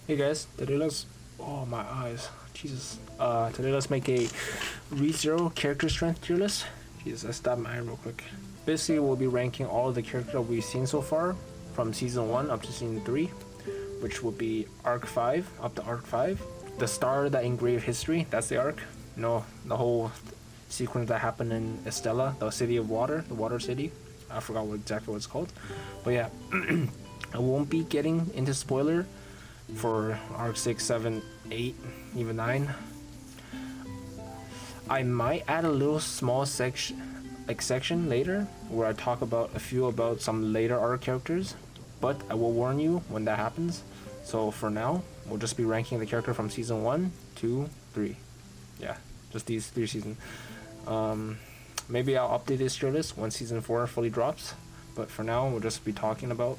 Hey guys, today let's. Oh my eyes, Jesus. Today let's make a Rezero character strength tier list. Jesus, I stabbed my eye real quick. Basically, we'll be ranking all of the characters we've seen so far, from season 1 up to season 3, which will be arc 5 up to arc 5. The star that engraved history, that's the arc. You know, the whole sequence that happened in Estella, the city of water, the water city. I forgot exactly what it's called. But yeah, I won't be getting into spoiler for arc 6, 7, 8, even 9. I might add a little small section later where I talk about some later arc characters, but I will warn you when that happens. So for now, we'll just be ranking the character from season 1, 2, 3. Yeah, just these 3 seasons. Maybe I'll update this tier list when season 4 fully drops, but for now we'll just be talking about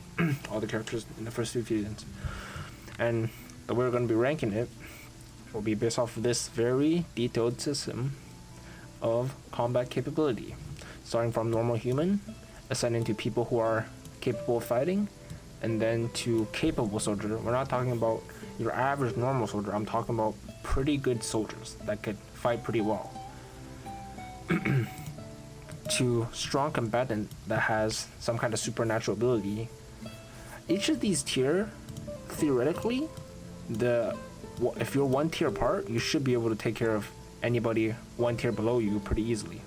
all the characters in the first 2 seasons. And the way we're going to be ranking it will be based off of this very detailed system of combat capability, starting from normal human, ascending to people who are capable of fighting, and then to capable soldier. We're not talking about your average normal soldier, I'm talking about pretty good soldiers that could fight pretty well. To strong combatant that has some kind of supernatural ability. Each of these tier, theoretically, if you're 1 tier apart, you should be able to take care of anybody 1 tier below you pretty easily.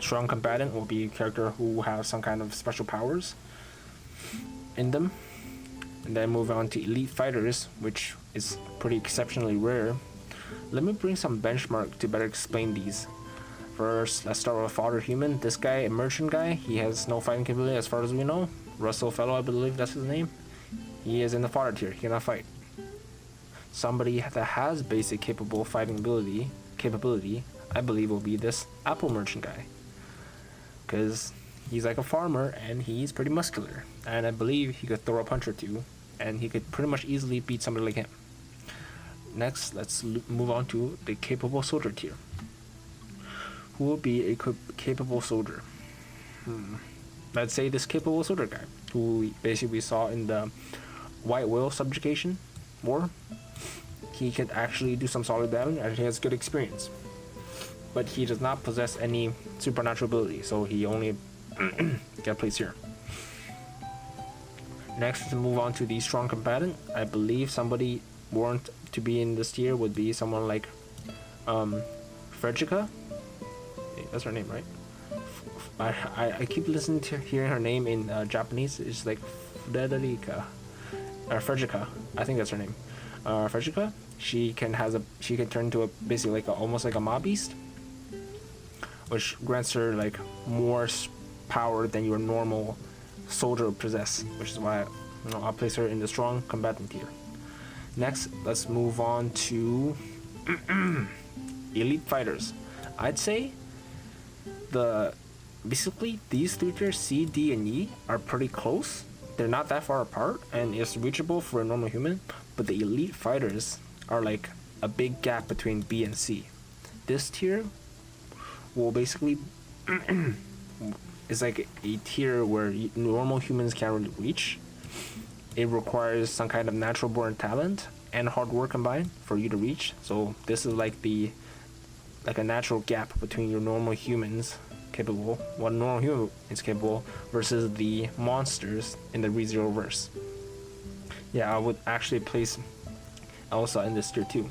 Strong combatant will be a character who has some kind of special powers in them. And then move on to elite fighters, which is pretty exceptionally rare. Let me bring some benchmark to better explain these. First, let's start with fodder human. This guy, a merchant guy, he has no fighting capability as far as we know. Russell Fellow, I believe that's his name. He is in the fodder tier, he cannot fight. Somebody that has basic capable fighting capability, I believe will be this apple merchant guy. Because he's like a farmer and he's pretty muscular. And I believe he could throw a punch or two and he could pretty much easily beat somebody like him. Next, let's move on to the capable soldier tier. Who will be a capable soldier? Let's say this capable soldier guy, who basically we saw in the White Whale subjugation war. He could actually do some solid damage and he has good experience. But he does not possess any supernatural ability, so he only get placed here. Next, to move on to the strong combatant, I believe somebody warranted to be in this tier would be someone like Frederica. That's her name, right? I keep listening to hearing her name in Japanese. It's like Frederica or Frederica. I think that's her name. Frederica. She can turn into basically like almost like a mob beast, which grants her like more power than your normal soldier would possess. Which is why I'll place her in the strong combatant tier. Next, let's move on to elite fighters. I'd say basically these 3 tiers, C, D, and E, are pretty close. They're not that far apart and it's reachable for a normal human, but the elite fighters are like a big gap between B and C. This tier will basically is like a tier where normal humans can't really reach. It requires some kind of natural born talent and hard work combined for you to reach. So this is like a natural gap between your normal humans capable, what normal human is capable, versus the monsters in the Rezero verse. Yeah, I would actually place Elsa in this tier too.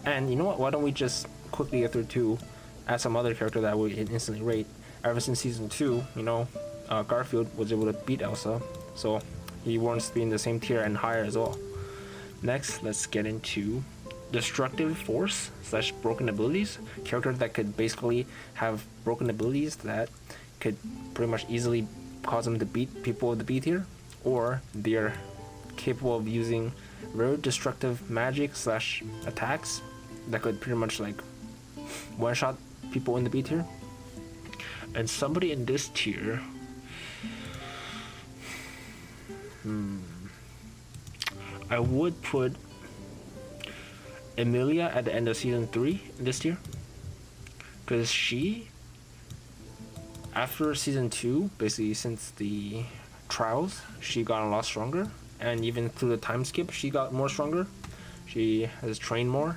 And you know what? Why don't we just quickly get through 2, add some other character that we instantly rate. Ever since season 2, Garfield was able to beat Elsa, so he wants to be in the same tier and higher as well. Next, let's get into destructive force / broken abilities. Character that could basically have broken abilities that could pretty much easily cause them to beat people of the B tier, or they're capable of using very destructive magic / attacks that could pretty much like one shot people in the B tier. And somebody in this tier, I would put Emilia at the end of season 3 in this tier, because she, after season 2, basically since the trials, she got a lot stronger and even through the time skip, she got more stronger. She has trained more,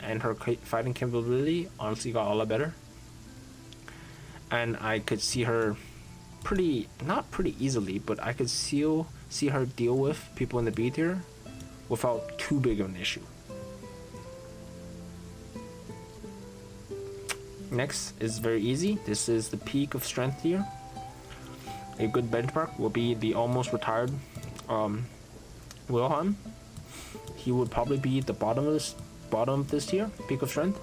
and her fighting capability honestly got a lot better. And I could see her not pretty easily, but I could still see her deal with people in the B tier without too big of an issue. Next is very easy. This is the peak of strength tier. A good benchmark will be the almost retired Wilhelm. He would probably be the bottom of this tier, peak of strength,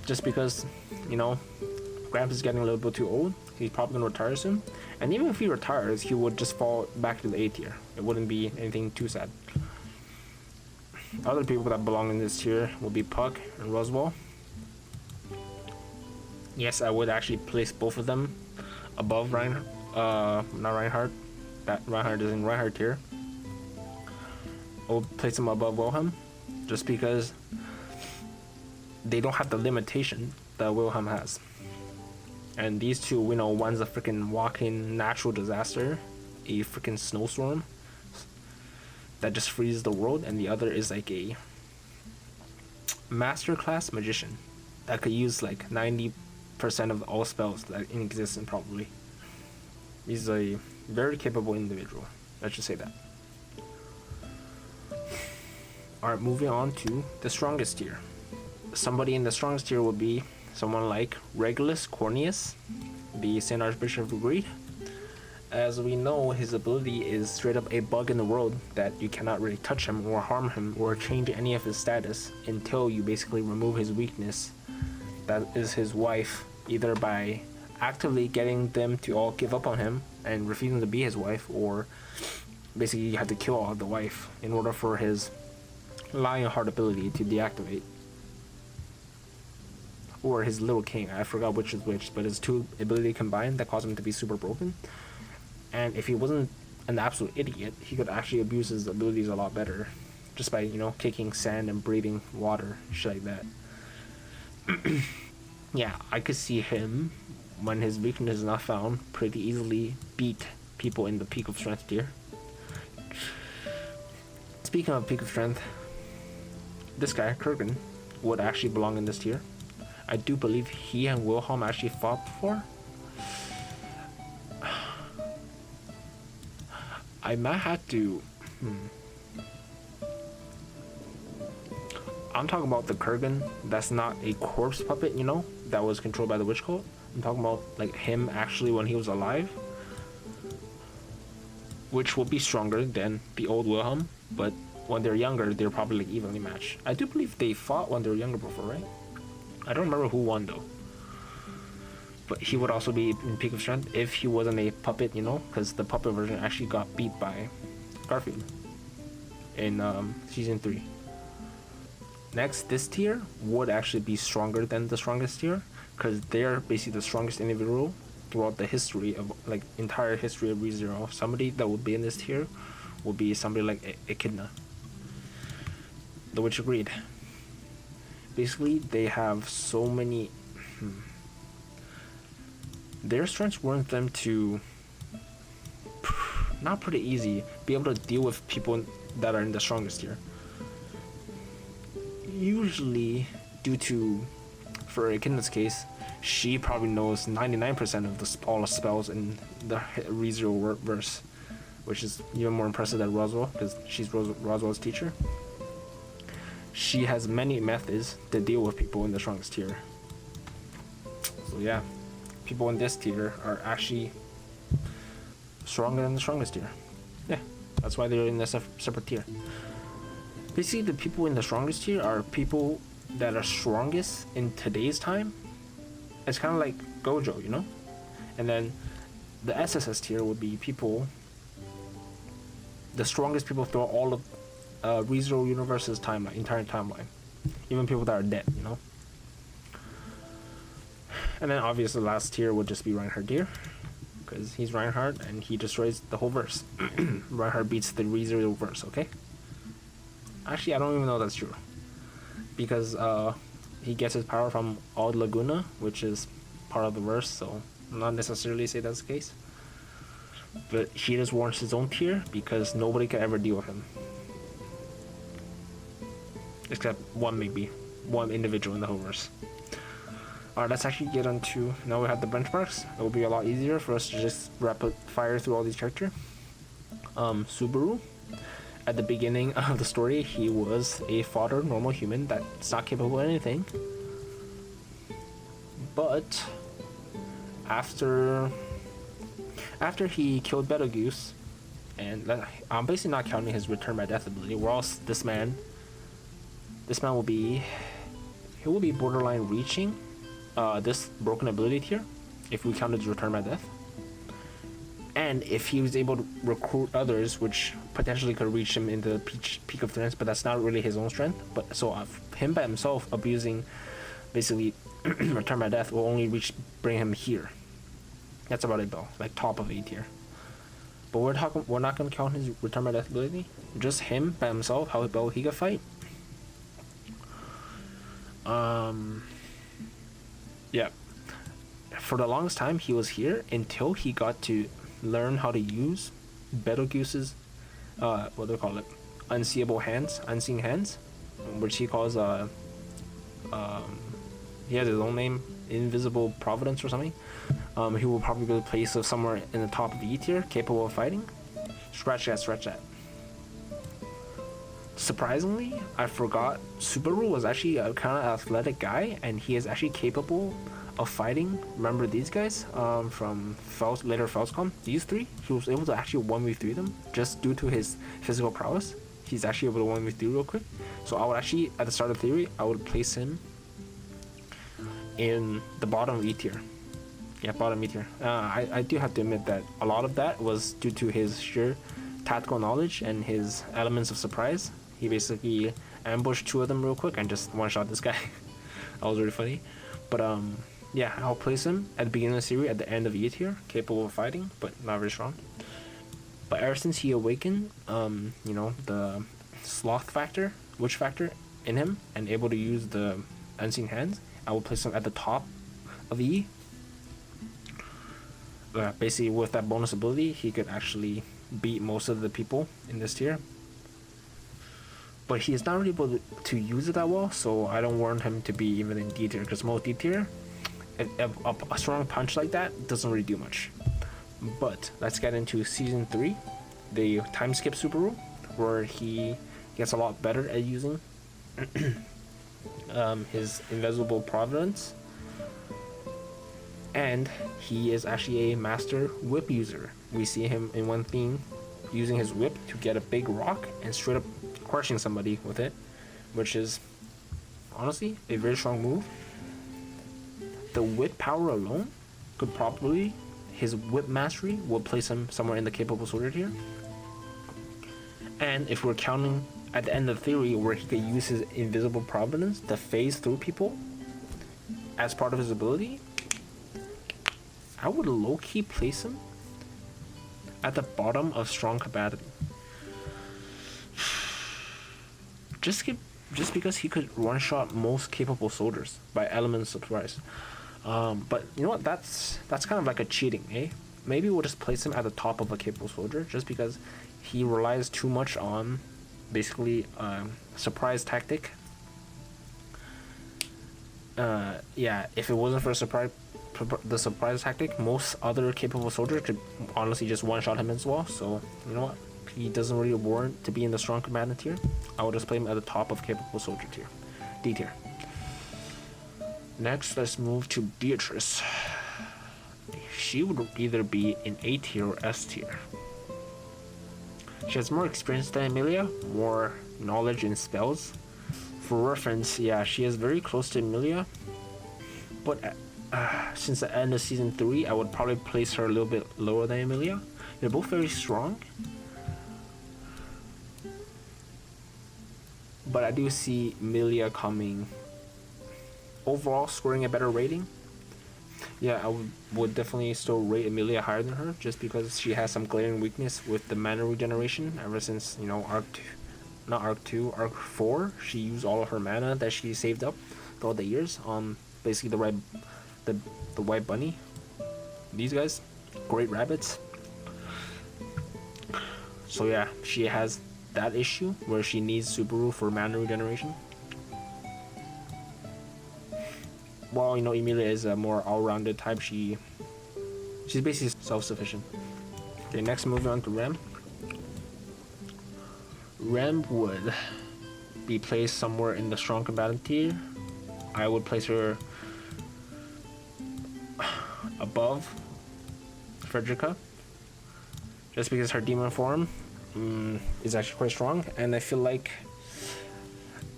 just because, you know, Gramps is getting a little bit too old. He's probably gonna retire soon, and even if he retires, he would just fall back to the A tier. It wouldn't be anything too sad. Other people that belong in this tier will be Puck and Roswell. Yes, I would actually place both of them above not Reinhardt. That Reinhardt is in Reinhardt tier. I would place them above Wilhelm, just because they don't have the limitation that Wilhelm has. And these two, we know, one's a freaking walking natural disaster, a freaking snowstorm that just freezes the world, and the other is like a masterclass magician that could use like 90% of all spells that in existence probably. He's a very capable individual. Let's just say that. Alright, moving on to the strongest tier. Somebody in the strongest tier would be someone like Regulus Corneus, the Saint Archbishop of Greed. As we know, his ability is straight up a bug in the world that you cannot really touch him or harm him or change any of his status until you basically remove his weakness, that is his wife, either by actively getting them to all give up on him and refusing to be his wife, or basically you have to kill all the wife in order for his Lionheart ability to deactivate. Or his Little King, I forgot which is which, but his two ability combined that cause him to be super broken. And if he wasn't an absolute idiot, he could actually abuse his abilities a lot better, just by, you know, kicking sand and breathing water, shit like that. Yeah, I could see him, when his weakness is not found, pretty easily beat people in the peak of strength tier. Speaking of peak of strength, this guy, Kurgan, would actually belong in this tier. I do believe he and Wilhelm actually fought before. I might have to... I'm talking about the Kurgan that's not a corpse puppet, you know, that was controlled by the witch cult. I'm talking about like him actually when he was alive, which will be stronger than the old Wilhelm, but when they're younger, they're probably like evenly matched. I do believe they fought when they were younger before, right? I don't remember who won though. But he would also be in peak of strength if he wasn't a puppet, you know, because the puppet version actually got beat by Garfield in season 3. Next, this tier would actually be stronger than the strongest tier, because they're basically the strongest individual throughout the history of, like, entire history of Rezero. Somebody that would be in this tier would be somebody like Echidna, the Witch of Greed. Basically, they have so many... Their strengths warrant them to, not pretty easy, be able to deal with people that are in the strongest tier. Usually, due to, for Echidna's case, she probably knows 99% of all the spells in the Rezero verse, which is even more impressive than Roswell, because she's Roswell's teacher. She has many methods to deal with people in the strongest tier. So yeah, people in this tier are actually stronger than the strongest tier. Yeah, that's why they're in the separate tier. Basically, the people in the strongest tier are people that are strongest in today's time. It's kind of like Gojo, you know? And then the SSS tier would be people, the strongest people throughout all of Rezero Universe's timeline, entire timeline. Even people that are dead, you know? And then obviously the last tier would just be Reinhardt tier, because he's Reinhardt and he destroys the whole verse. Reinhardt beats the Rezero verse, okay? Actually, I don't even know that's true, because he gets his power from Old Laguna, which is part of the verse, so I'm not necessarily say that's the case. but he just warrants his own tier because nobody can ever deal with him. Except one, maybe. One individual in the whole verse. Alright, let's actually get onto, now we have the benchmarks. It will be a lot easier for us to just rapid fire through all these characters. Subaru. At the beginning of the story, he was a fodder, normal human that's not capable of anything. But after he killed Betelgeuse, and I'm basically not counting his return by death ability, where else this man will be borderline reaching this broken ability tier if we count his return by death. And if he was able to recruit others, which potentially could reach him into the peak of strength, but that's not really his own strength. But so him by himself abusing basically return by death will only bring him here. That's about it though, like top of A tier. But we're not gonna count his return by death ability. Just him by himself, how well he could fight. Yeah. For the longest time he was here until he got to learn how to use Betelgeuse's what do they call it? Unseen hands, which he calls he has his own name, Invisible Providence or something. He will probably be placed somewhere in the top of E tier, capable of fighting. Scratch that. Surprisingly, I forgot Subaru was actually a kind of athletic guy, and he is actually capable of fighting. Remember these guys from later Felscom? These three? He was able to actually 1v3 them just due to his physical prowess. He's actually able to 1v3 real quick. So I would actually, at the start of theory, I would place him in the bottom of E tier. Yeah, bottom E tier. I do have to admit that a lot of that was due to his sheer tactical knowledge and his elements of surprise. He basically ambushed two of them real quick and just one-shot this guy. That was really funny. But yeah, I'll place him at the beginning of the series, at the end of E tier, capable of fighting, but not very strong. But ever since he awakened, you know, the sloth factor, witch factor in him, and able to use the unseen hands, I will place him at the top of E. Basically, with that bonus ability, he could actually beat most of the people in this tier. But he is not really able to use it that well, so I don't warrant him to be even in D tier, because most D tier, a strong punch like that doesn't really do much. But let's get into season 3, the time skip Subaru, where he gets a lot better at using his invisible providence, and he is actually a master whip user. We see him in one theme using his whip to get a big rock and straight up crushing somebody with it, which is honestly a very strong move. The whip power alone could probably, his whip mastery will place him somewhere in the capable soldier tier. And if we're counting at the end of the theory where he could use his invisible providence to phase through people as part of his ability, I would low-key place him at the bottom of strong combatant. Just because he could one-shot most capable soldiers by elements of surprise. But you know what? That's kind of like a cheating, eh? Maybe we'll just place him at the top of a capable soldier, just because he relies too much on basically surprise tactic. Yeah, if it wasn't for the surprise tactic, most other capable soldiers could honestly just one-shot him as well. So you know what? He doesn't really warrant to be in the strong combatant tier. I will just play him at the top of capable soldier tier, D tier. Next, let's move to Beatrice. She would either be in A tier or S tier. She has more experience than Emilia, more knowledge in spells. For reference, yeah, she is very close to Emilia, but since the end of season 3, I would probably place her a little bit lower than Emilia. They're both very strong, but I do see Emilia coming overall, scoring a better rating. Yeah, I would definitely still rate Emilia higher than her, just because she has some glaring weakness with the mana regeneration. Ever since, you know, Arc 4, she used all of her mana that she saved up throughout the years on basically the white bunny. These guys, great rabbits. So yeah, she has that issue where she needs Subaru for mana regeneration. While Emilia is a more all-rounded type, she's basically self-sufficient. Okay, next moving on to Rem. Rem would be placed somewhere in the strong combatant tier. I would place her above Frederica, just because her demon form is actually quite strong, and I feel like,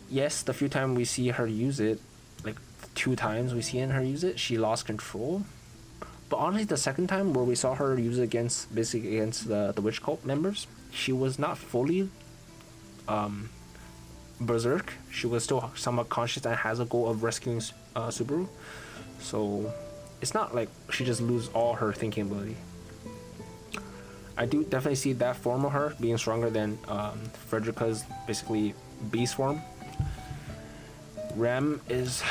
yes, the few times we see her use it, like 2 times we see her use it, she lost control. But honestly, the second time where we saw her use it against the witch cult members, she was not fully berserk. She was still somewhat conscious and has a goal of rescuing Subaru. So it's not like she just lose all her thinking ability. I do definitely see that form of her being stronger than Frederica's basically beast form. Rem is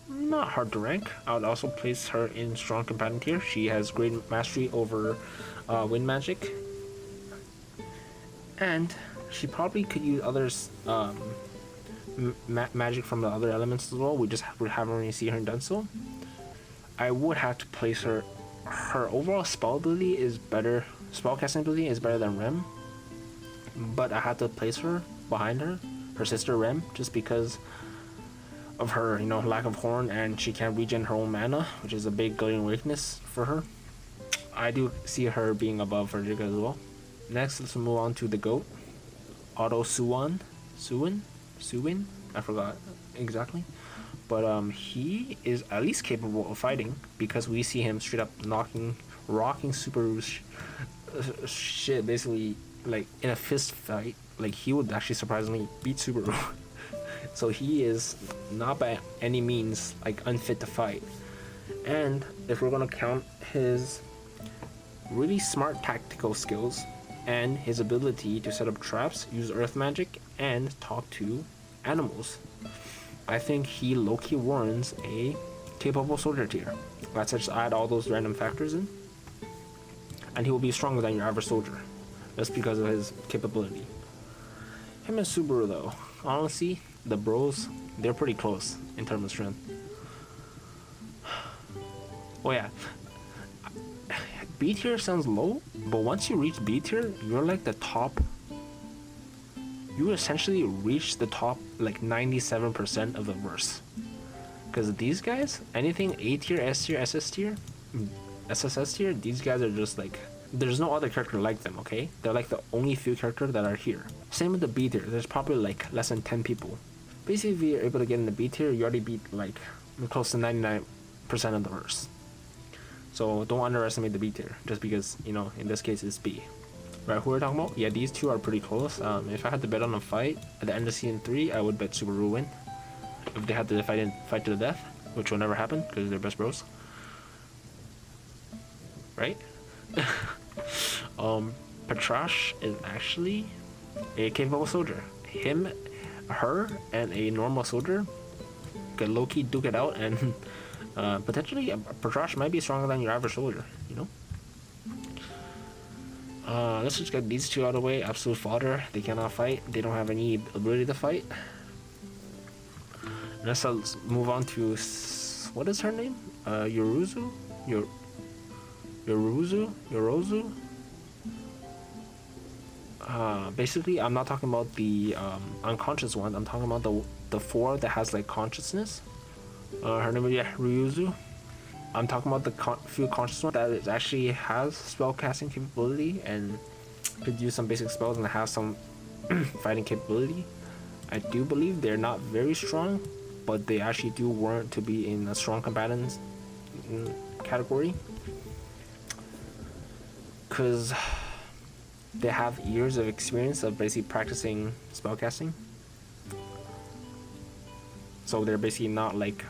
not hard to rank. I would also place her in strong combatant tier. She has great mastery over wind magic, and she probably could use others magic from the other elements as well. We just haven't really seen her done so. I would have to place her. Her overall spell ability is better. Spellcasting ability is better than Rem, but I had to place her behind her sister Rem, just because of her, lack of horn, and she can't regen her own mana, which is a big glaring weakness for her. I do see her being above Frederica as well. Next, let's move on to the GOAT, Otto Suwin. I forgot exactly, but he is at least capable of fighting, because we see him straight up rocking Subaru's shit, basically, like in a fist fight. Like, he would actually surprisingly beat Subaru. So he is not by any means like unfit to fight. And if we're gonna count his really smart tactical skills and his ability to set up traps, use earth magic, and talk to animals, I think he low-key warrants a capable soldier tier. Let's just add all those random factors in, and he will be stronger than your average soldier, just because of his capability. Him and Subaru, though, honestly, the bros, they're pretty close in terms of strength. Oh yeah, B tier sounds low, but once you reach B tier, you're like the top. You essentially reach the top like 97% of the verse. Because these guys, anything A tier, S tier, SS tier, SSS tier, these guys are just like, there's no other character like them, okay? They're like the only few characters that are here. Same with the B tier, there's probably like less than 10 people. Basically, if you're able to get in the B tier, you already beat like close to 99% of the verse. So don't underestimate the B tier, just because, in this case it's B. Right, who we're talking about? Yeah, these two are pretty close. If I had to bet on a fight at the end of season 3, I would bet Subaru win. If they had to fight to the death, which will never happen because they're best bros. Right? Petrash is actually a capable soldier. Her, and a normal soldier could low-key duke it out, and potentially Petrash might be stronger than your average soldier, Let's just get these two out of the way. Absolute fodder. They cannot fight. They don't have any ability to fight. Let's move on to, what is her name? Yorozu? Basically, I'm not talking about the unconscious one. I'm talking about the 4 that has like consciousness. Her name is Ryuzu. I'm talking about the few conscious ones that actually has spell casting capability and could use some basic spells and have some fighting capability. I do believe they're not very strong, but they actually do warrant to be in a strong combatant category, because they have years of experience of basically practicing spellcasting. So they're basically not like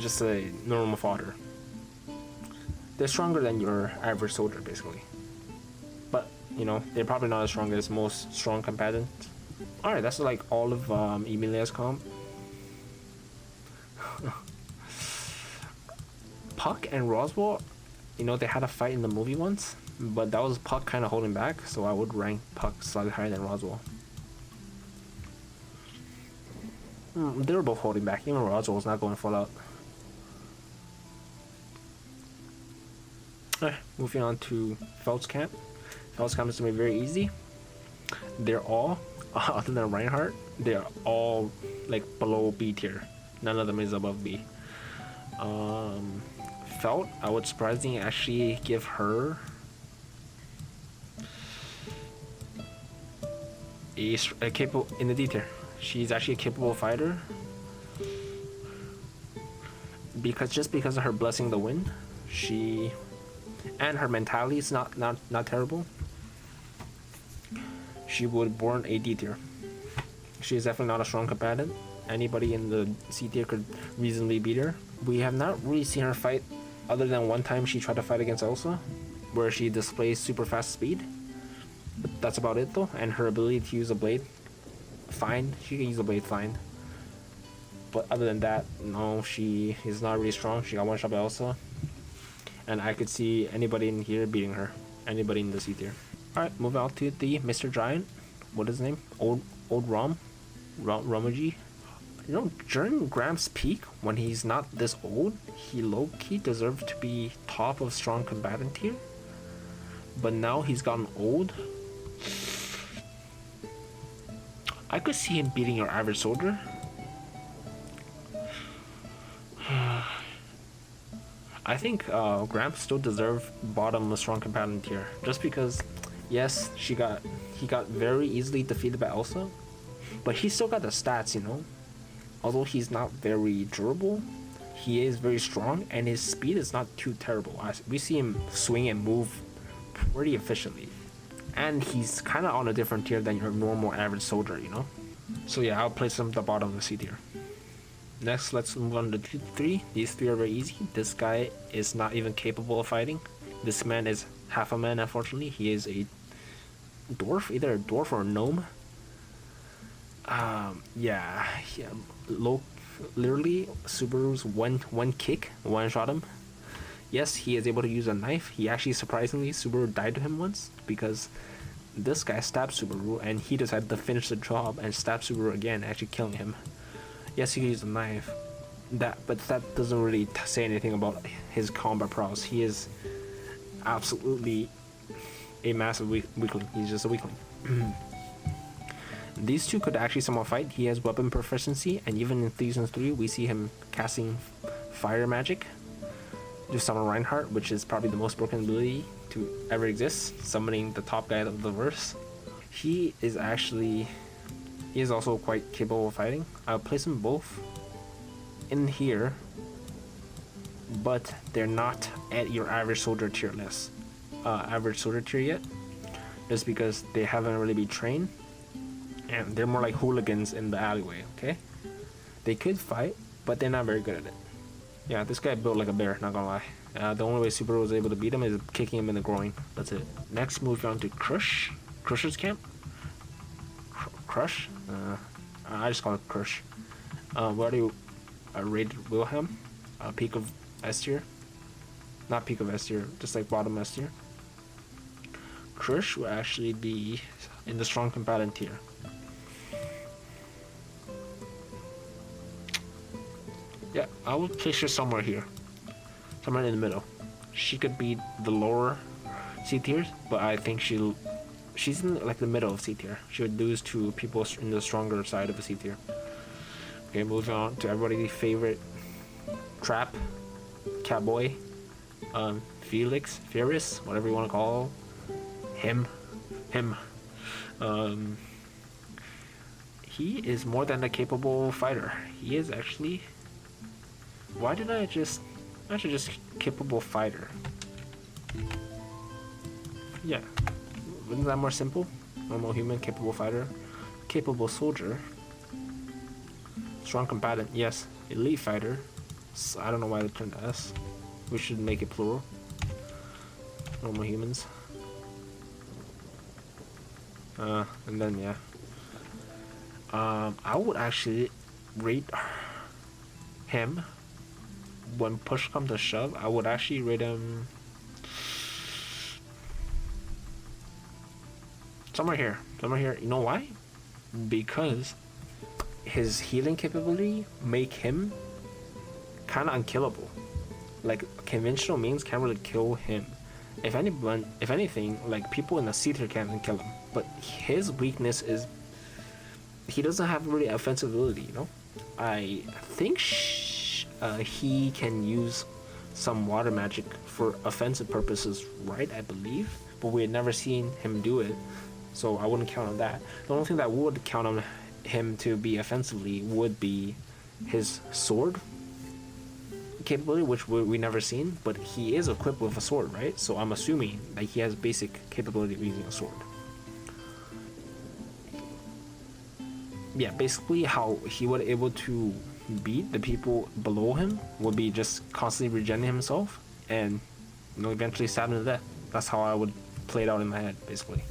just a normal fodder. They're stronger than your average soldier, basically. But, they're probably not as strong as most strong combatants. Alright, that's like all of Emilia's comp. Puck and Roswell, they had a fight in the movie once, but that was Puck kind of holding back, so I would rank Puck slightly higher than Roswell. They were both holding back. Even Roswell's not going full out. Moving on to Felt's Camp. Felt's Camp is going to be very easy. They're all, other than Reinhardt, they're all like below B tier. None of them is above B. Felt, I would surprisingly actually give her a capable in the D tier. She's actually a capable fighter because of her blessing the wind, and her mentality is not terrible. She would born a D tier. She is definitely not a strong combatant. Anybody in the C tier could reasonably beat her. We have not really seen her fight other than one time she tried to fight against Elsa, where she displays super fast speed. But that's about it though, and her ability to use a blade, fine. She can use a blade fine. But other than that, no, she is not really strong. She got one shot by Elsa. And I could see anybody in here beating her. Anybody in the C tier. Alright, moving on to the Mr. Giant. What is his name? Old Romaji. You know, during Graham's peak, when he's not this old, he low-key deserved to be top of strong combatant tier. But now he's gotten old. I could see him beating your average soldier. I think Graham still deserved bottom of strong combatant tier, just because, yes, he got very easily defeated by Elsa, but he still got the stats, you know. Although he's not very durable, he is very strong, and his speed is not too terrible. We see him swing and move pretty efficiently, and he's kind of on a different tier than your normal average soldier, you know. So yeah, I'll place him at the bottom of the C tier. Next, let's move on to 3. These 3 are very easy. This guy is not even capable of fighting. This man is half a man, unfortunately. He is a dwarf, either a dwarf or a gnome. Yeah, literally Subaru's one kick one shot him. Yes, he is able to use a knife. He actually, surprisingly, Subaru died to him once because this guy stabbed Subaru and he decided to finish the job and stab Subaru again, actually killing him. Yes, he can use a knife, but that doesn't really say anything about his combat prowess. He is absolutely a massive weakling. He's just a weakling. These two could actually somewhat fight. He has weapon proficiency, and even in Season 3, we see him casting fire magic to summon Reinhardt, which is probably the most broken ability to ever exist, summoning the top guy of the verse. He is also quite capable of fighting. I'll place them both in here, but they're not at your average soldier tier list. Average soldier tier yet, just because they haven't really been trained, and they're more like hooligans in the alleyway. Okay, they could fight, but they're not very good at it. Yeah, this guy built like a bear, not gonna lie. The only way Subaru was able to beat him is kicking him in the groin. That's it. Next, moving on to Crusher's Camp. Crush? I just call it Crush. We already rated Wilhelm. Peak of S tier. Not peak of S tier, just like bottom S tier. Crush will actually be in the strong combatant tier. Yeah, I would place her somewhere here. Somewhere in the middle. She could be the lower C tiers, but I think she's in like the middle of C tier. She would lose to people in the stronger side of the C tier. Okay, moving on to everybody's favorite trap, cowboy, Felix, Ferris, whatever you want to call him. He is more than a capable fighter. He is actually. Why did I just capable fighter? Yeah. Isn't that more simple? Normal human, capable fighter, capable soldier, strong combatant, yes, elite fighter. I don't know why they turned to S. We should make it plural. Normal humans. And then yeah. I would actually rate him when push comes to shove. I would actually rate him. Somewhere here. Somewhere here. You know why? Because his healing capability make him kind of unkillable. Like conventional means can't really kill him. If anything, like people in the C tier can kill him. But his weakness is he doesn't have really offensive ability. You know, I think he can use some water magic for offensive purposes, right? I believe, but we had never seen him do it, so I wouldn't count on that. The only thing that would count on him to be offensively would be his sword capability, which we never seen, but he is equipped with a sword, right? So I'm assuming that he has basic capability of using a sword. Yeah, basically how he would able to beat the people below him would be just constantly regenerating himself and, you know, eventually stab him to death. That's how I would play it out in my head, basically.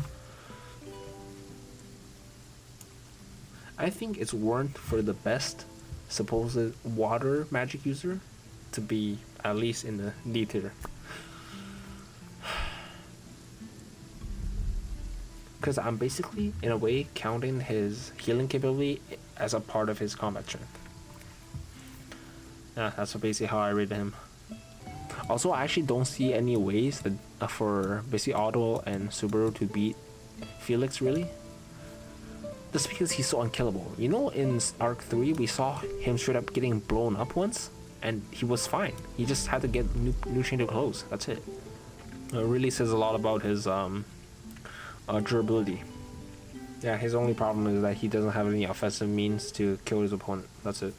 I think it's warranted for the best supposed water magic user to be at least in the D tier. Because I'm basically, in a way, counting his healing capability as a part of his combat strength. Yeah, that's basically how I rated him. Also, I actually don't see any ways that for basically Otto and Subaru to beat Felix, really. Just because he's so unkillable. You know, in Arc 3, we saw him straight up getting blown up once, and he was fine. He just had to get new chain to close. That's it. It really says a lot about his durability. Yeah, his only problem is that he doesn't have any offensive means to kill his opponent. That's it.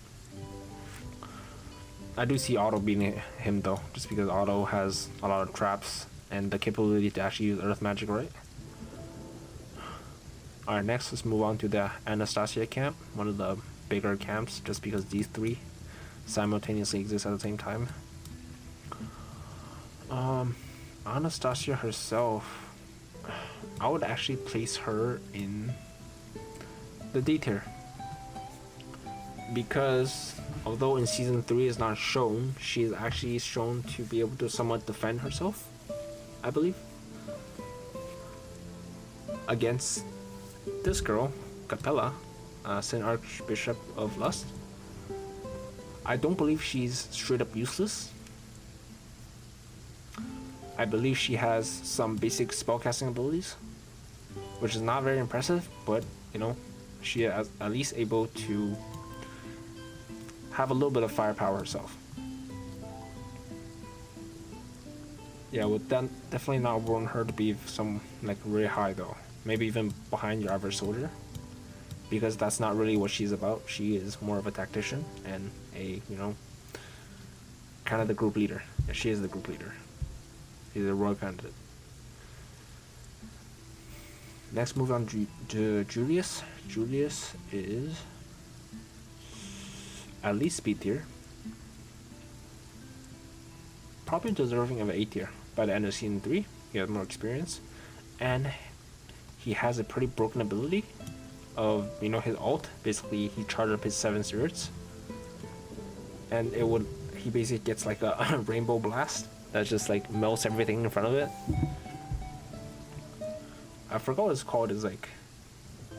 I do see Otto beating him though, just because Otto has a lot of traps and the capability to actually use earth magic, right? Alright, next let's move on to the Anastasia camp, one of the bigger camps, just because these three simultaneously exist at the same time. Anastasia herself, I would actually place her in the D tier, because although in season 3 is not shown, she is actually shown to be able to somewhat defend herself, I believe, against this girl, Capella, Saint Archbishop of Lust. I don't believe she's straight up useless. I believe she has some basic spellcasting abilities, which is not very impressive, but you know, she is at least able to have a little bit of firepower herself. Yeah, would then definitely not warrant her to be some like really high though. Maybe even behind your average soldier, because that's not really what she's about. She is more of a tactician and a, you know, kind of the group leader. Yeah, she is the group leader. She's a royal candidate. Next, move on to Julius. Julius is at least speed tier, probably deserving of an A tier by the end of season 3. He has more experience, and he has a pretty broken ability of, you know, his ult. Basically, he charged up his 7 spirits, and he basically gets like a rainbow blast that just like melts everything in front of it. I forgot what it's called. It's like,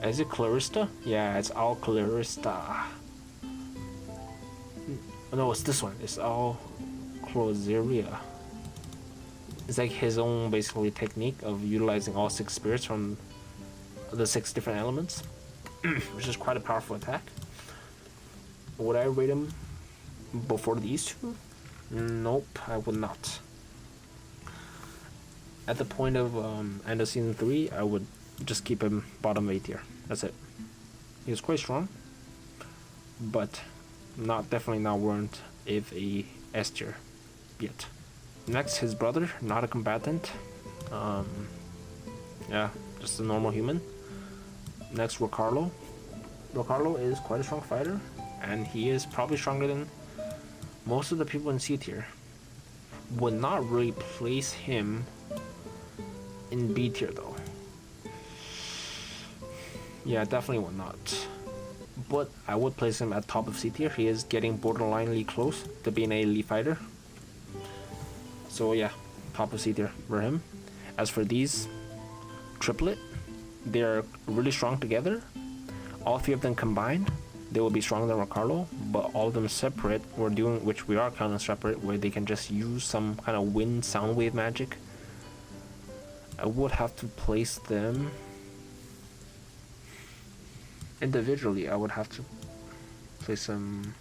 is it Clarista? Yeah, it's Al Clarista. No, it's this one. It's Al Closeria. It's like his own basically technique of utilizing all 6 spirits from the 6 different elements, which is quite a powerful attack. Would I rate him before these two? Nope, I would not. At the point of end of season 3, I would just keep him bottom 8 tier. That's it. He was quite strong, but definitely not warrant if a S tier yet. Next, his brother, not a combatant. Yeah, just a normal human. Next, Ricardo. Ricardo is quite a strong fighter, and he is probably stronger than most of the people in C tier. Would not really place him in B tier though. Yeah, definitely would not. But I would place him at top of C tier. He is getting borderlinely close to being a elite fighter. So yeah, top of C tier for him. As for these triplet, they're really strong together. All three of them combined, they will be stronger than Ricardo, but all of them separate, we're doing, which we are counting separate, where they can just use some kind of wind sound wave magic. I would have to place them individually. I would have to place them.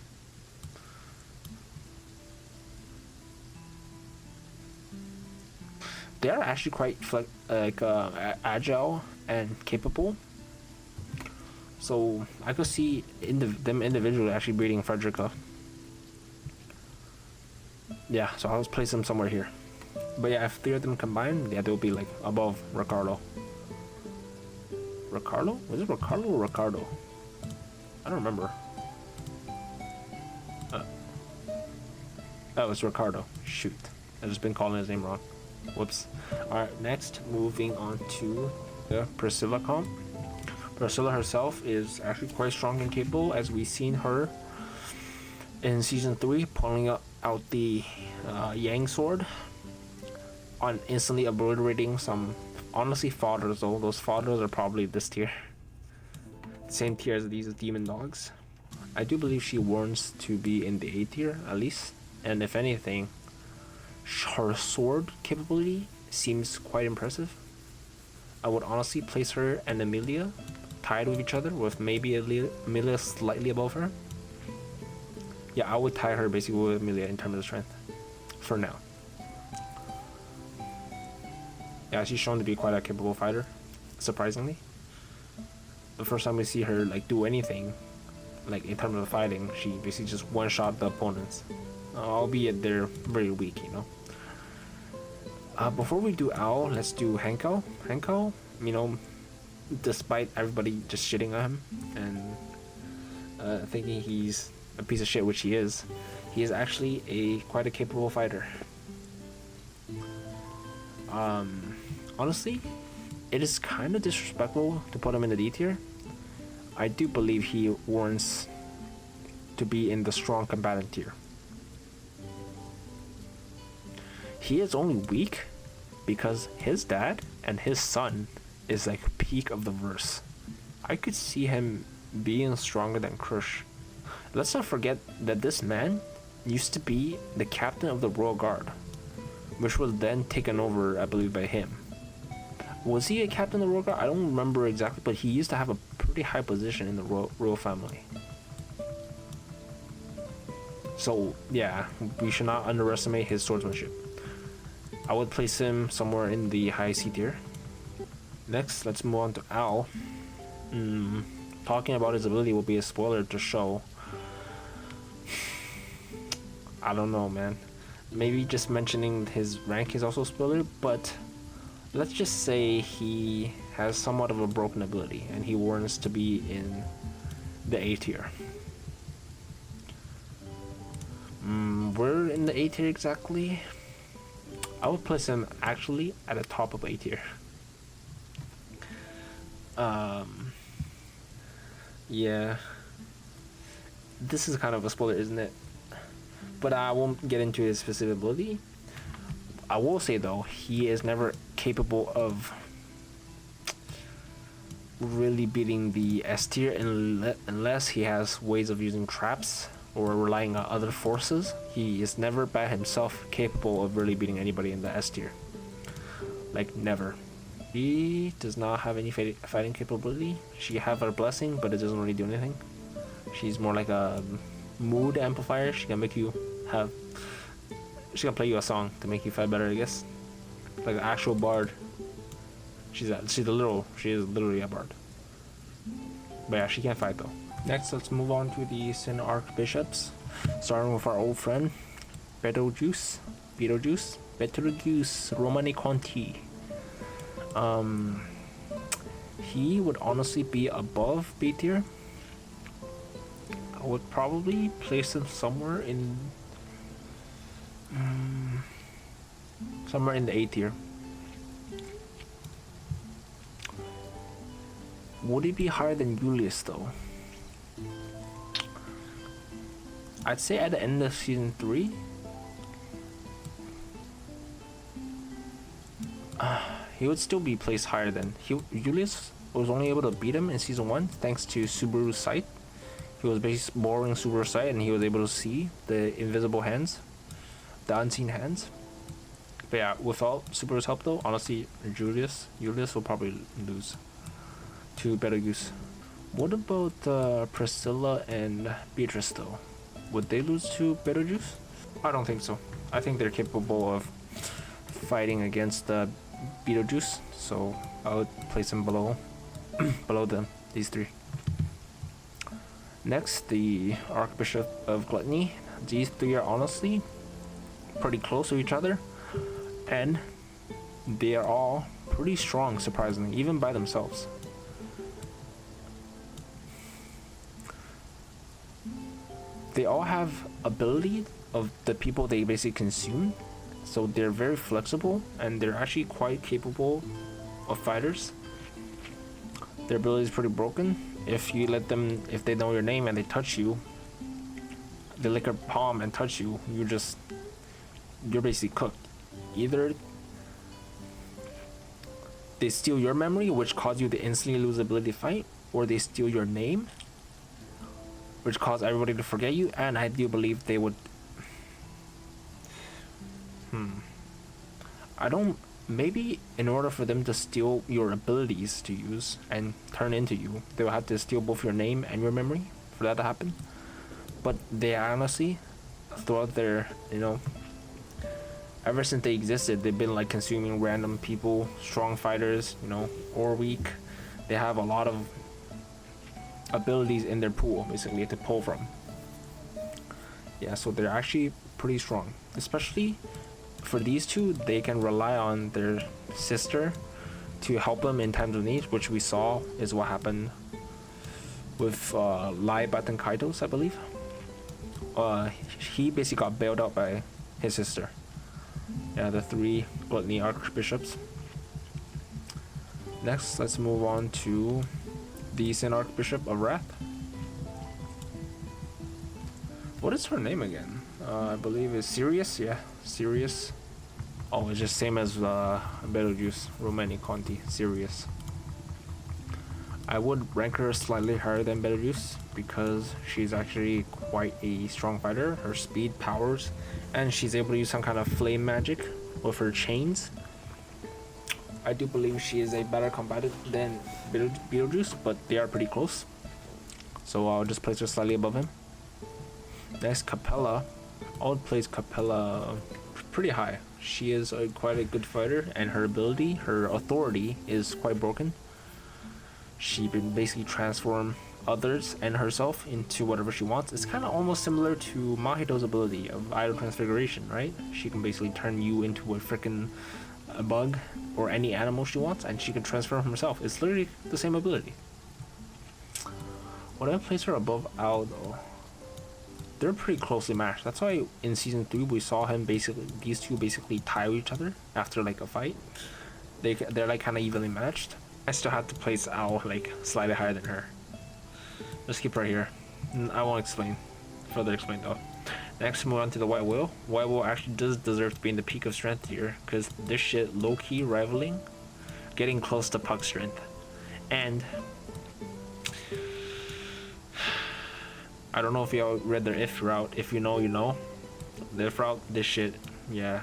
They are actually quite agile and capable. So I could see them individually actually beating Frederica. Yeah, so I'll just place them somewhere here. But yeah, if three of them combined, yeah, they'll be like above Ricardo. Ricardo? Was it Ricardo or Ricardo? I don't remember. Oh, it's Ricardo. Shoot. I've just been calling his name wrong. Whoops. Alright, next, moving on to the Priscilla comp. Priscilla herself is actually quite strong and capable, as we've seen her in season 3 pulling out the Yang sword on instantly obliterating some honestly fodders, though. Those fodders are probably this tier. Same tier as these demon dogs. I do believe she warrants to be in the A tier at least, and if anything, her sword capability seems quite impressive. I would honestly place her and Amelia tied with each other, with maybe Amelia slightly above her. Yeah, I would tie her basically with Amelia in terms of strength for now. Yeah, she's shown to be quite a capable fighter, surprisingly. The first time we see her like do anything, like in terms of fighting, she basically just one-shot the opponents, albeit they're very weak, you know. Before we do Al, let's do Henko. Henko, you know, despite everybody just shitting on him and thinking he's a piece of shit, which he is actually quite a capable fighter. Honestly, it is kind of disrespectful to put him in the D tier. I do believe he warrants to be in the strong combatant tier. He is only weak because his dad and his son is like peak of the verse. I could see him being stronger than Krush. Let's not forget that this man used to be the captain of the Royal Guard, which was then taken over, I believe, by him. Was he a captain of the Royal Guard? I don't remember exactly, but he used to have a pretty high position in the royal family. So yeah, we should not underestimate his swordsmanship. I would place him somewhere in the high C tier. Next, let's move on to Al. Talking about his ability will be a spoiler to show. I don't know, man. Maybe just mentioning his rank is also a spoiler, but let's just say he has somewhat of a broken ability and he warrants to be in the A tier. Where in the A tier exactly? I would place him actually at the top of A tier. Yeah. This is kind of a spoiler, isn't it? But I won't get into his specific ability. I will say though, he is never capable of really beating the S tier unless he has ways of using traps or relying on other forces. He is never by himself capable of really beating anybody in the S tier. Like, never. She does not have any fighting capability. She have her blessing, but it doesn't really do anything. She's more like a mood amplifier. She can make you have... She can play you a song to make you fight better, I guess. Like an actual bard. She is literally a bard. But yeah, she can't fight though. Next, let's move on to the Sin Archbishops. Starting with our old friend, Betelgeuse Romani Conti. He would honestly be above B tier. I would probably place him somewhere in the A tier. Would he be higher than Julius though? I'd say at the end of season 3. He would still be placed higher than Julius. was only able to beat him in season 1 thanks to Subaru's sight. He was basically borrowing Subaru's sight and he was able to see the invisible hands, the unseen hands. But yeah, without Subaru's help though, honestly, Julius will probably lose to Betelgeuse. What about Priscilla and Beatrice though? Would they lose to Betelgeuse? I don't think so. I think they're capable of fighting against Beetlejuice, so I would place them below below them, these three. Next, the Archbishop of Gluttony. These three are honestly pretty close to each other, and they are all pretty strong, surprisingly, even by themselves. They all have ability of the people they basically consume, so they're very flexible and they're actually quite capable of fighters. Their ability is pretty broken. If you let them, if they know your name and they touch you, they lick your palm and touch you, you're basically cooked. Either they steal your memory, which causes you to instantly lose the ability to fight, or they steal your name, which causes everybody to forget you. And I do believe they would maybe in order for them to steal your abilities to use and turn into you, they will have to steal both your name and your memory for that to happen. But they honestly, throughout their, ever since they existed, they've been like consuming random people, strong fighters, or weak. They have a lot of abilities in their pool, basically, to pull from. Yeah, so they're actually pretty strong. Especially for these two, they can rely on their sister to help them in times of need, which we saw is what happened with Lai Batan Kaitos, I believe. He basically got bailed out by his sister. Yeah, the three Gluttony Archbishops. Next, let's move on to the Saint Archbishop of Wrath. What is her name again? I believe it's Sirius. Yeah, Sirius. Oh, it's just same as Betelgeuse, Romani Conti, Sirius. I would rank her slightly higher than Betelgeuse because she's actually quite a strong fighter. Her speed, powers, and she's able to use some kind of flame magic with her chains. I do believe she is a better combatant than Beetlejuice, but they are pretty close. So I'll just place her slightly above him. Next, Capella. I would place Capella pretty high. She is quite a good fighter, and her ability, her authority, is quite broken. She can basically transform others and herself into whatever she wants. It's kind of almost similar to Mahito's ability of Idol Transfiguration, right? She can basically turn you into a freaking bug or any animal she wants, and she can transform herself. It's literally the same ability. Would I place her above Ao though? They're pretty closely matched. That's why in season 3 we saw these two basically tie each other after like a fight. They're like kind of evenly matched. I still have to place Ao like slightly higher than her. Let's keep her here. I won't further explain though. Next, move on to the White Whale. White Whale actually does deserve to be in the peak of strength here, because this shit low-key rivaling, getting close to Puck's strength. And I don't know if y'all read their if route. If you know, you know. The if route, this shit, yeah.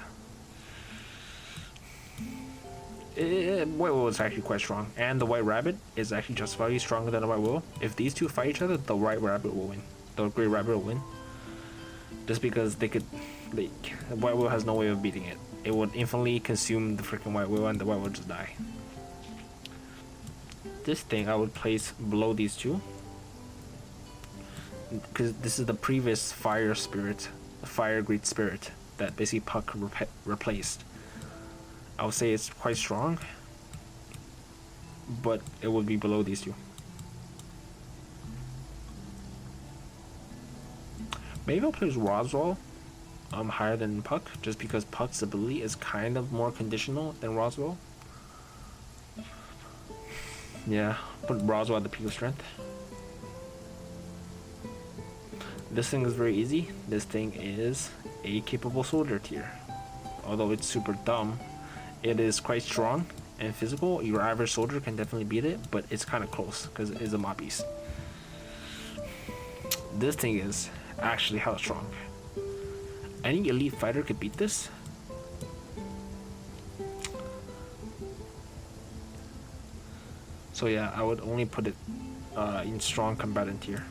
White Whale is actually quite strong, and the White Rabbit is actually justifiably stronger than the White Whale. If these two fight each other, the White Rabbit will win. The Grey Rabbit will win. Just because the White Whale has no way of beating it. It would infinitely consume the freaking White Whale, and the White Whale would just die. This thing I would place below these two, because this is the previous fire spirit, the fire great spirit that basically Puck replaced. I would say it's quite strong, but it would be below these two. Maybe I'll place Roswell higher than Puck, just because Puck's ability is kind of more conditional than Roswell. Yeah, put Roswell at the peak of strength. This thing is very easy. This thing is a capable soldier tier. Although it's super dumb, it is quite strong, and physical, your average soldier can definitely beat it, but it's kind of close because it is a mob beast. This thing is actually hella strong. Any elite fighter could beat this. So yeah, I would only put it in strong combatant tier.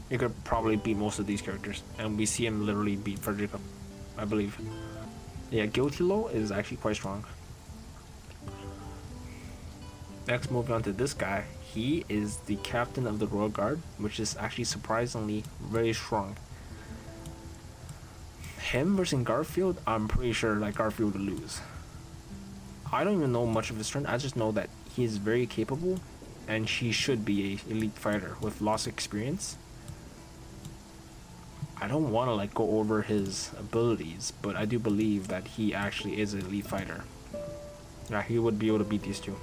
You could probably beat most of these characters, and we see him literally beat Frederica, I believe. Yeah, Guilty Low is actually quite strong. Next, moving on to this guy. He is the captain of the Royal Guard, which is actually surprisingly very strong. Him versus Garfield, I'm pretty sure like Garfield would lose. I don't even know much of his strength. I just know that he is very capable, and he should be a elite fighter with lots of experience. I don't want to like go over his abilities, but I do believe that he actually is an elite fighter. Yeah, he would be able to beat these two.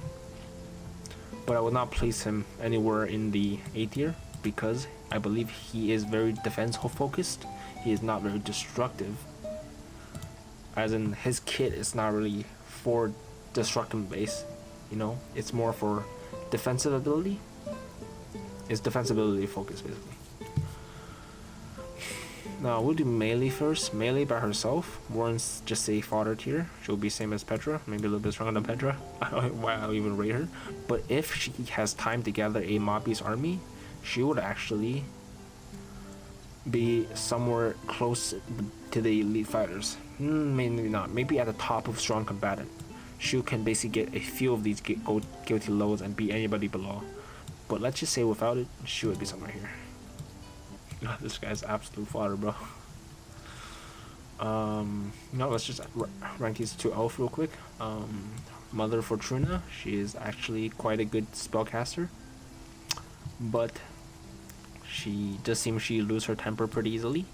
But I would not place him anywhere in the A tier because I believe he is very defense focused. He is not very destructive. As in, his kit is not really for destructive base, you know, it's more for defensive ability. It's defensive ability focus basically. Now we'll do melee first. Melee by herself, Warren's just a fodder tier. She'll be same as Petra, maybe a little bit stronger than Petra. I don't know why I'll even rate her. But if she has time to gather a mob beast army, she would actually be somewhere close to the elite fighters. Maybe not. Maybe at the top of strong combatant. She can basically get a few of these guilty lows and beat anybody below. But let's just say without it, she would be somewhere here. This guy's absolute fodder, bro. Let's just rank these two elf real quick. Mother Fortuna, she is actually quite a good spellcaster, but she does seem she lose her temper pretty easily,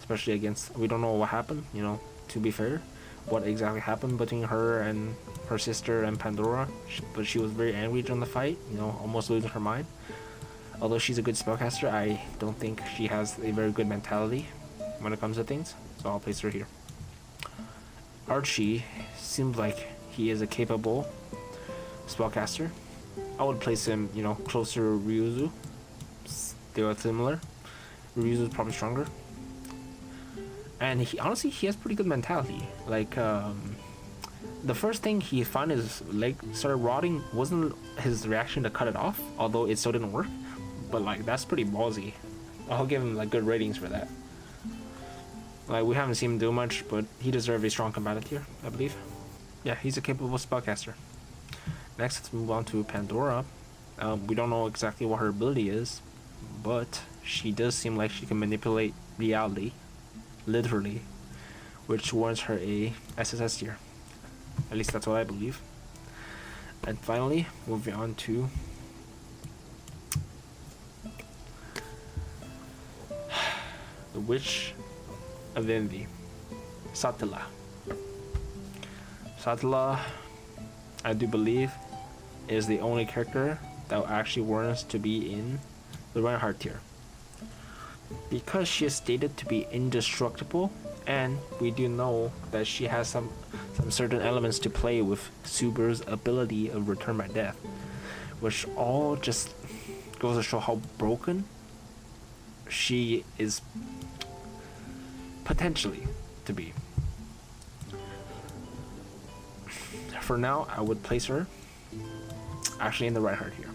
especially against. We don't know what happened. You know, to be fair, what exactly happened between her and her sister and Pandora, but she was very angry during the fight. You know, almost losing her mind. Although she's a good spellcaster, I don't think she has a very good mentality when it comes to things, so I'll place her here. Archie seems like he is a capable spellcaster. I would place him, you know, closer to Ryuzu. They are similar. Ryuzu is probably stronger. And he honestly, he has pretty good mentality. Like, the first thing he found his leg started rotting wasn't his reaction to cut it off, although it still didn't work. But like, that's pretty ballsy. I'll give him like good ratings for that. Like, we haven't seen him do much, but he deserves a strong combatant here, I believe. Yeah, he's a capable spellcaster. Next, let's move on to Pandora. We don't know exactly what her ability is, but she does seem like she can manipulate reality, literally, which warrants her a SSS tier. At least that's what I believe. And finally, moving on to the Witch of Envy, Satila. Satila, I do believe, is the only character that actually warrants to be in the Reinhardt tier, because she is stated to be indestructible, and we do know that she has some certain elements to play with Suber's ability of Return by Death, which all just goes to show how broken she is potentially to be. For now, I would place her actually in the Reinhardt here,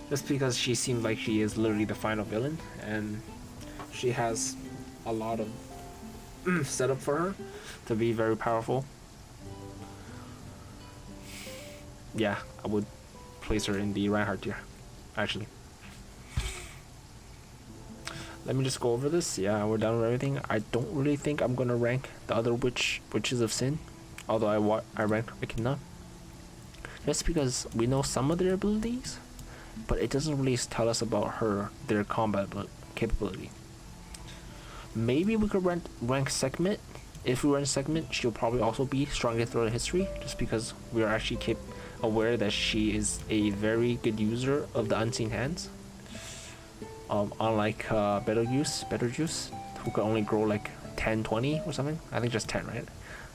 just because she seems like she is literally the final villain, and she has a lot of setup for her to be very powerful. Yeah, I would place her in the Reinhardt tier, actually. Let me just go over this. Yeah, we're done with everything. I don't really think I'm gonna rank the other witches of sin, although I ranked Rikina, just because we know some of their abilities, but it doesn't really tell us about their combat capability. Maybe we could rank Segment. If we rank Segment, she'll probably also be stronger throughout history, just because we are actually aware that she is a very good user of the Unseen Hands. Unlike Betelgeuse, who could only grow like 10, 20 or something. I think just 10, right?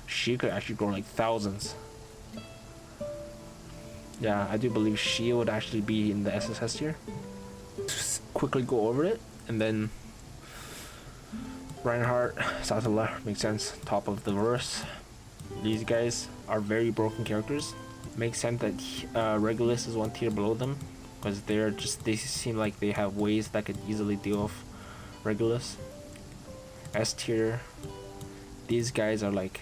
She could actually grow like thousands. Yeah, I do believe she would actually be in the SSS tier. Just quickly go over it, and then Reinhardt, Satala makes sense. Top of the verse. These guys are very broken characters. Makes sense that Regulus is one tier below them, because they seem like they have ways that could easily deal with Regulus. S tier. These guys are like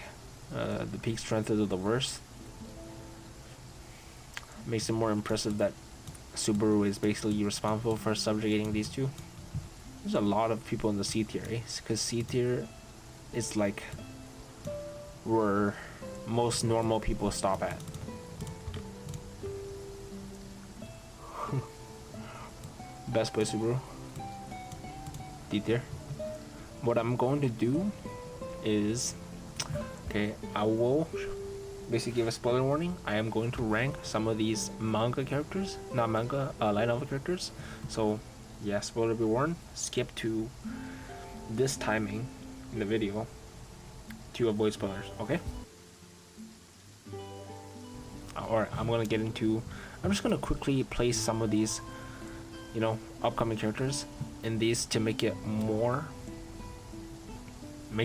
the peak strength of the verse. Makes it more impressive that Subaru is basically responsible for subjugating these two. There's a lot of people in the C tier, eh? Because C tier is like where most normal people stop at. Best Boy Subaru. D tier. What I'm going to do is, okay, I will basically give a spoiler warning. I am going to rank some of these manga characters, not manga, light novel characters. So yeah, spoiler be warned. Skip to this timing in the video to avoid spoilers, okay? Alright, I'm just gonna quickly place some of these, you know, upcoming characters in these to make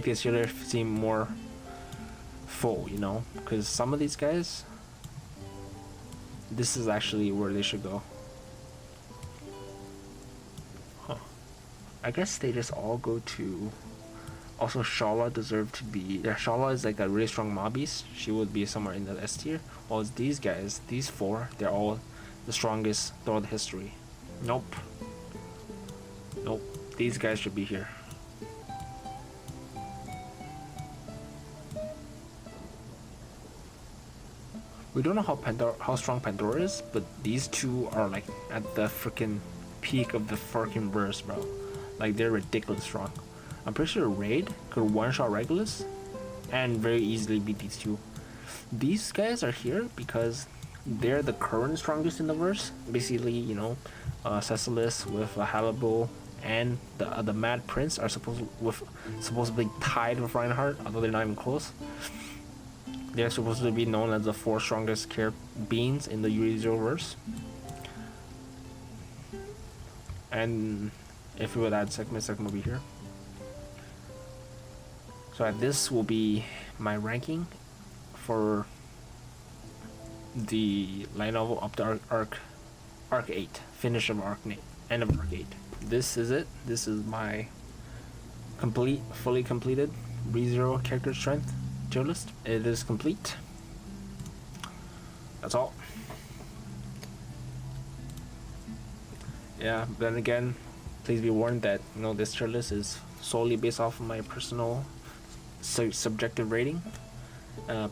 this trailer seem more full, you know, because some of these guys, this is actually where they should go. Huh. I guess they just all go to. Also, Shala deserved to be. Yeah, Shala is like a really strong mob beast. She would be somewhere in the S tier. While these guys, these four, they're all the strongest throughout history. Nope. Nope. These guys should be here. We don't know how strong Pandora is, but these two are like at the freaking peak of the freaking verse, bro. Like they're ridiculous strong. I'm pretty sure Raid could one-shot Regulus and very easily beat these two. These guys are here because they're the current strongest in the verse. Basically, you know, Cecilis with Halibu and the Mad Prince are supposedly tied with Reinhardt, although they're not even close. They're supposed to be known as the 4 strongest beings in the Rezero verse. And if we would add segment will be here. So this will be my ranking for the light novel up to arc 8, finish of arc 8, end of arc 8. This is it. This is my fully completed Rezero character strength tier list. It is complete. That's all. Yeah, then again, please be warned that, you know, this tier list is solely based off of my personal subjective rating.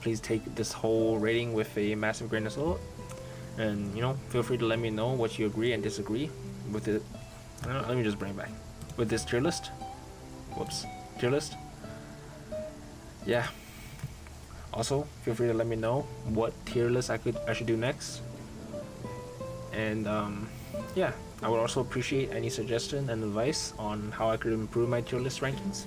Please take this whole rating with a massive grain of salt, and you know, feel free to let me know what you agree and disagree with it. Let me just bring it back with this tier list. Tier list. Yeah. Also, feel free to let me know what tier list I should do next. And yeah, I would also appreciate any suggestion and advice on how I could improve my tier list rankings.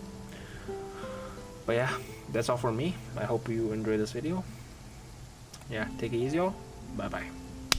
But yeah, that's all for me. I hope you enjoyed this video. Yeah, take it easy, y'all. Bye bye.